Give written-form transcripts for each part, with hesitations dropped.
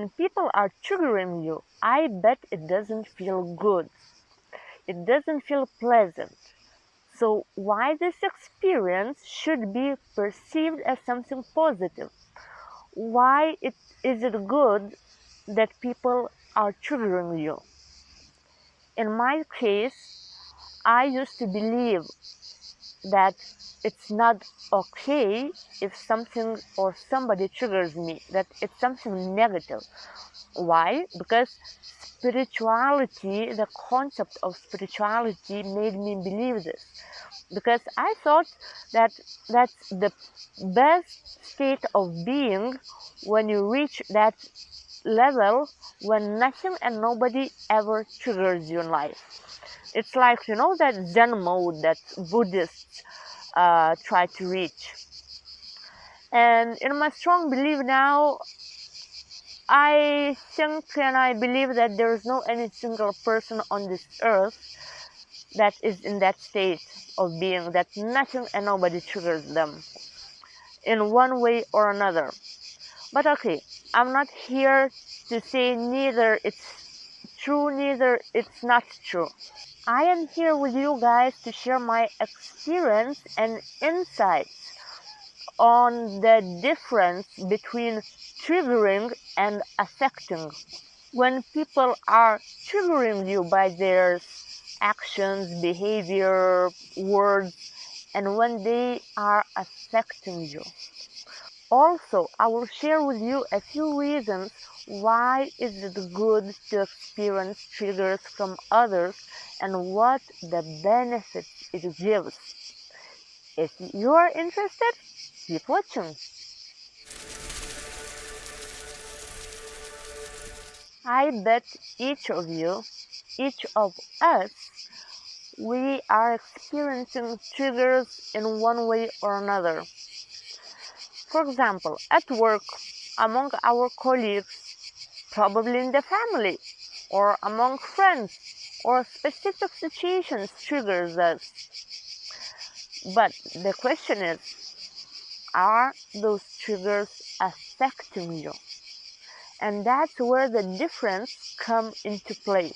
when people are triggering you, I bet it doesn't feel good. It doesn't feel pleasant. So why this experience should be perceived as something positive? Why is it good that people are triggering you? In my case, I used to believe that it's not okay if something or somebody triggers me, that it's something negative. Why? Because spirituality, the concept of spirituality made me believe this. Because I thought that that's the best state of being when you reach that level when nothing and nobody ever triggers you in life. It's like, that Zen mode that Buddhists try to reach. And in my strong belief now, I think and I believe that there is no any single person on this earth that is in that state of being, that nothing and nobody triggers them in one way or another. But okay, I'm not here to say neither it's true, neither it's not true. I am here with you guys to share my experience and insights on the difference between triggering and affecting. When people are triggering you by their actions, behavior, words, and when they are affecting you. Also, I will share with you a few reasons why is it good to experience triggers from others and what the benefits it gives. If you are interested, keep watching. I bet each of you, each of us, we are experiencing triggers in one way or another. For example, at work, among our colleagues, probably in the family, or among friends, or specific situations triggers us. But the question is, are those triggers affecting you? And that's where the difference comes into play.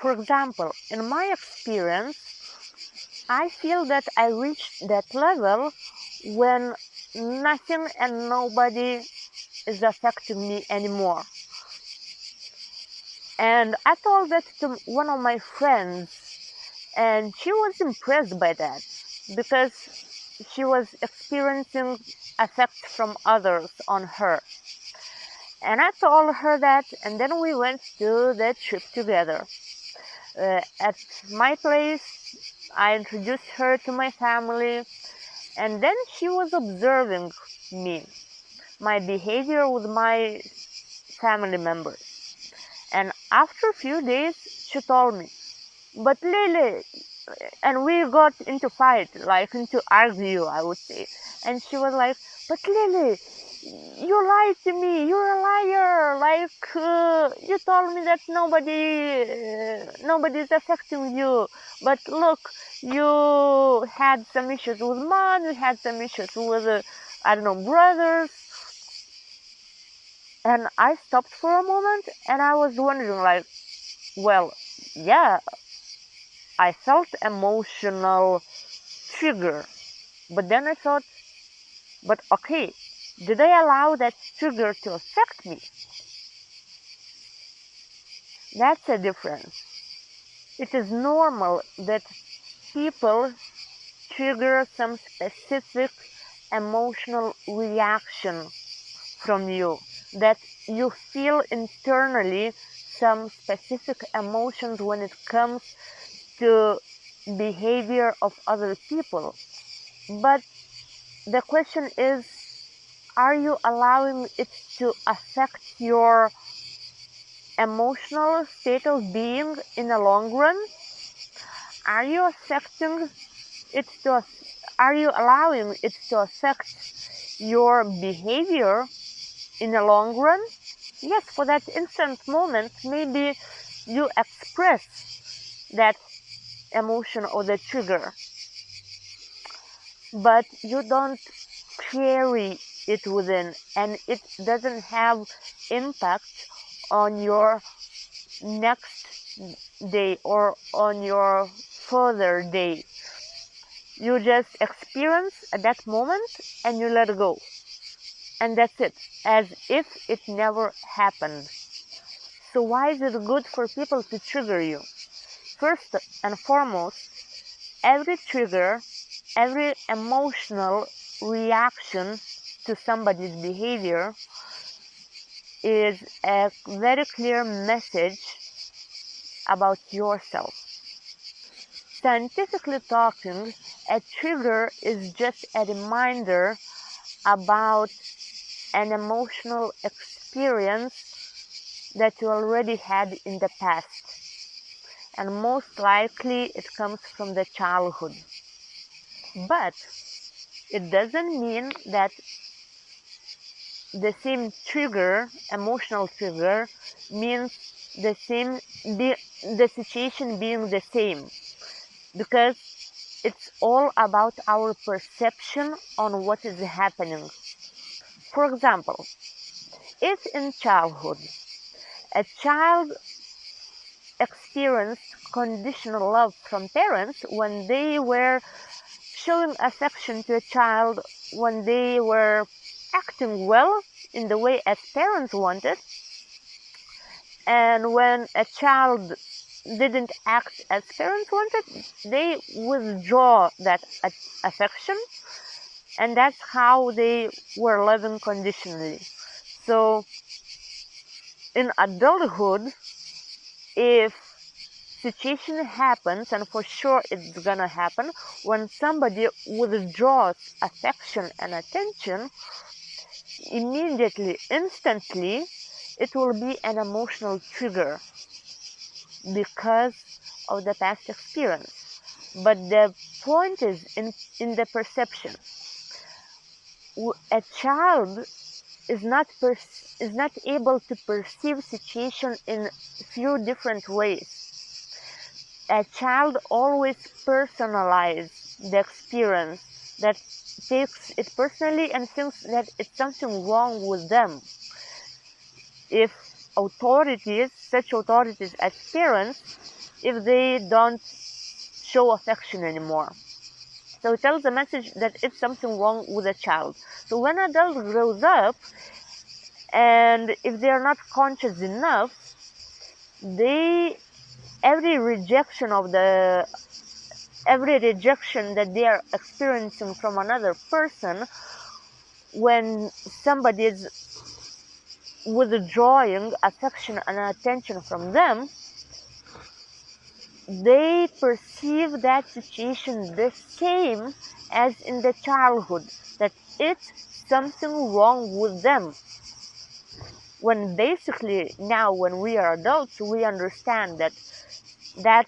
For example, in my experience, I feel that I reached that level when nothing and nobody is affecting me anymore. And I told that to one of my friends, and she was impressed by that because she was experiencing effects from others on her. And I told her that, and then we went to the trip together. At my place, I introduced her to my family, and then she was observing me, my behavior with my family members. And after a few days, she told me, but Lily, and we got into fight, like into argue, I would say. And she was like, but Lily, you lied to me, you're a liar, like you told me that nobody is affecting you, but look, you had some issues with mom, you had some issues with brothers. And I stopped for a moment and I was wondering, like, well, yeah, I felt emotional trigger, but then I thought, but okay, did I allow that trigger to affect me? That's a difference. It is normal that people trigger some specific emotional reaction from you, that you feel internally some specific emotions when it comes to behavior of other people. But the question is, are you allowing it to affect your emotional state of being in the long run? Are you allowing it to affect your behavior in the long run? Yes, for that instant moment, maybe you express that emotion or the trigger, but you don't carry it within, and it doesn't have impact on your next day or on your further day. You just experience at that moment and you let go, and that's it, as if it never happened. So why is it good for people to trigger you? First and foremost, every trigger, every emotional reaction to somebody's behavior is a very clear message about yourself. Scientifically talking, a trigger is just a reminder about an emotional experience that you already had in the past, and most likely it comes from the childhood. But it doesn't mean that the same trigger, emotional trigger, means the situation being the same, because it's all about our perception on what is happening. For example, if in childhood a child experienced conditional love from parents when they were showing affection to a child, when they were acting well in the way as parents wanted, and when a child didn't act as parents wanted, they withdraw that affection, and that's how they were living conditionally. So in adulthood, if situation happens, and for sure it's gonna happen, when somebody withdraws affection and attention, immediately, instantly, it will be an emotional trigger because of the past experience. But the point is in the perception. A child is not able to perceive situation in few different ways. A child always personalizes the experience, that takes it personally and thinks that it's something wrong with them. If such authorities as parents, if they don't show affection anymore. So it tells a message that it's something wrong with a child. So when an adult grows up, and if they are not conscious enough, every rejection that they are experiencing from another person, when somebody is withdrawing affection and attention from them, they perceive that situation the same as in the childhood, that it's something wrong with them. When basically now, when we are adults, we understand that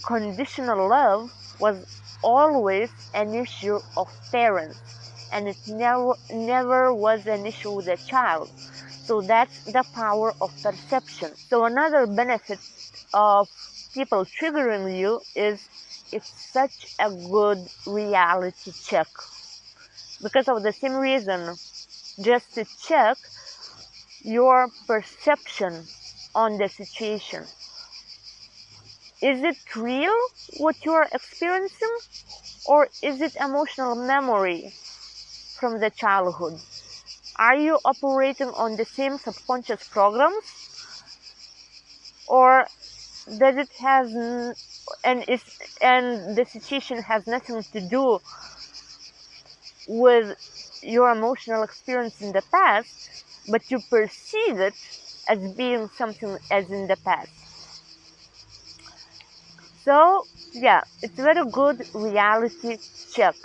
conditional love was always an issue of parents, and it never was an issue with a child. So that's the power of perception. So another benefit of people triggering you is it's such a good reality check. Because of the same reason, just to check your perception on the situation. Is it real what you are experiencing, or is it emotional memory from the childhood? Are you operating on the same subconscious programs, or does it have and the situation has nothing to do with your emotional experience in the past, but you perceive it as being something as in the past? So yeah, it's a very good reality check.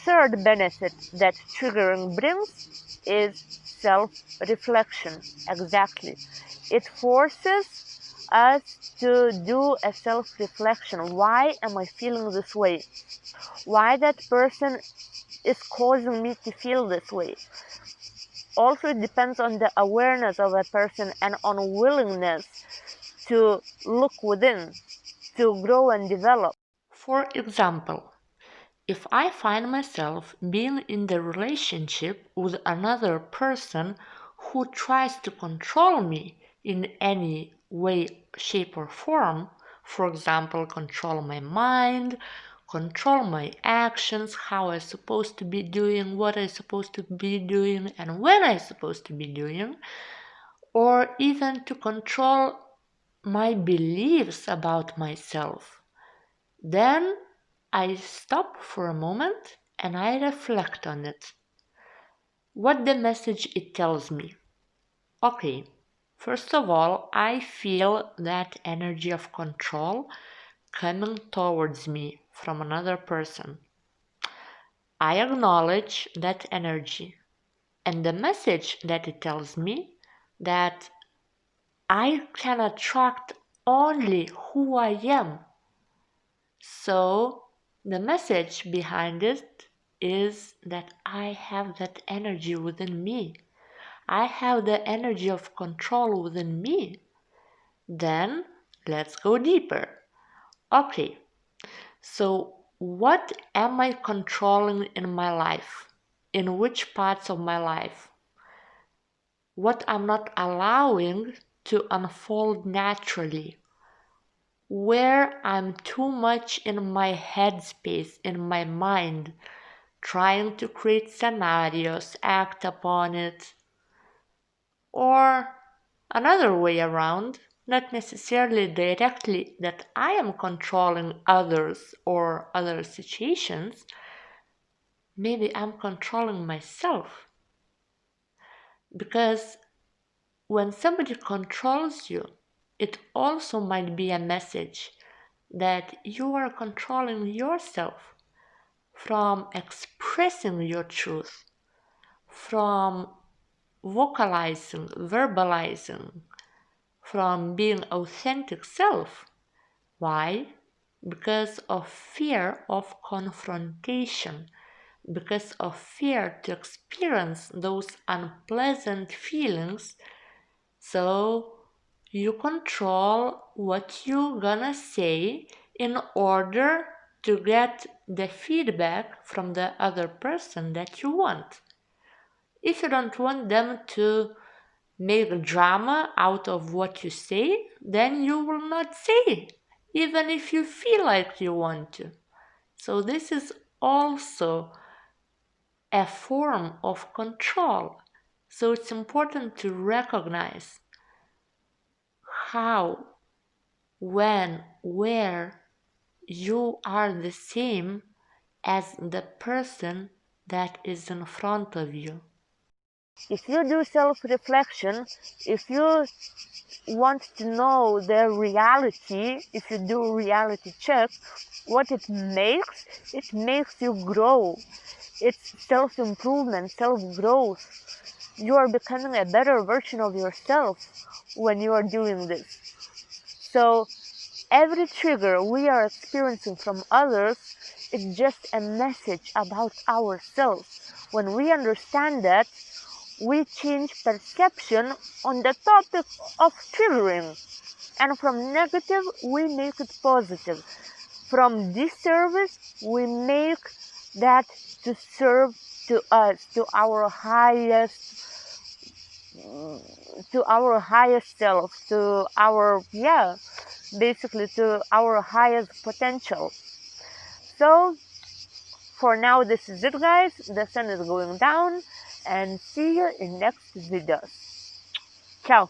Third benefit that triggering brings is self-reflection. Exactly. It forces us to do a self-reflection. Why am I feeling this way? Why that person is causing me to feel this way? Also, it depends on the awareness of a person and on willingness to look within, to grow and develop. For example, if I find myself being in the relationship with another person who tries to control me in any way, shape, or form, for example, control my mind, control my actions, how I'm supposed to be doing, what I'm supposed to be doing, and when I'm supposed to be doing, or even to control my beliefs about myself, then I stop for a moment and I reflect on it. What the message it tells me. Okay, first of all, I feel that energy of control coming towards me from another person. I acknowledge that energy and the message that it tells me that I can attract only who I am. So the message behind it is that I have that energy within me. I have the energy of control within me. Then let's go deeper. Okay, so what am I controlling in my life? In which parts of my life? What I'm not allowing to unfold naturally? Where I'm too much in my headspace, in my mind, trying to create scenarios, act upon it, or another way around, not necessarily directly that I am controlling others or other situations, maybe I'm controlling myself. Because when somebody controls you, it also might be a message that you are controlling yourself from expressing your truth, from vocalizing, verbalizing, from being authentic self. Why? Because of fear of confrontation, because of fear to experience those unpleasant feelings. So you control what you're gonna say in order to get the feedback from the other person that you want. If you don't want them to make a drama out of what you say, then you will not say, even if you feel like you want to. So this is also a form of control. So it's important to recognize how, when, where you are the same as the person that is in front of you. If you do self-reflection, if you want to know the reality, if you do reality check, what it makes you grow. It's self-improvement, self-growth. You are becoming a better version of yourself when you are doing this. So every trigger we are experiencing from others is just a message about ourselves. When we understand that, we change perception on the topic of triggering. And from negative, we make it positive. From disservice, we make that to serve to us, to our highest self, to our, basically to our highest potential. So for now, this is it, guys. The sun is going down, and see you in next videos. Ciao.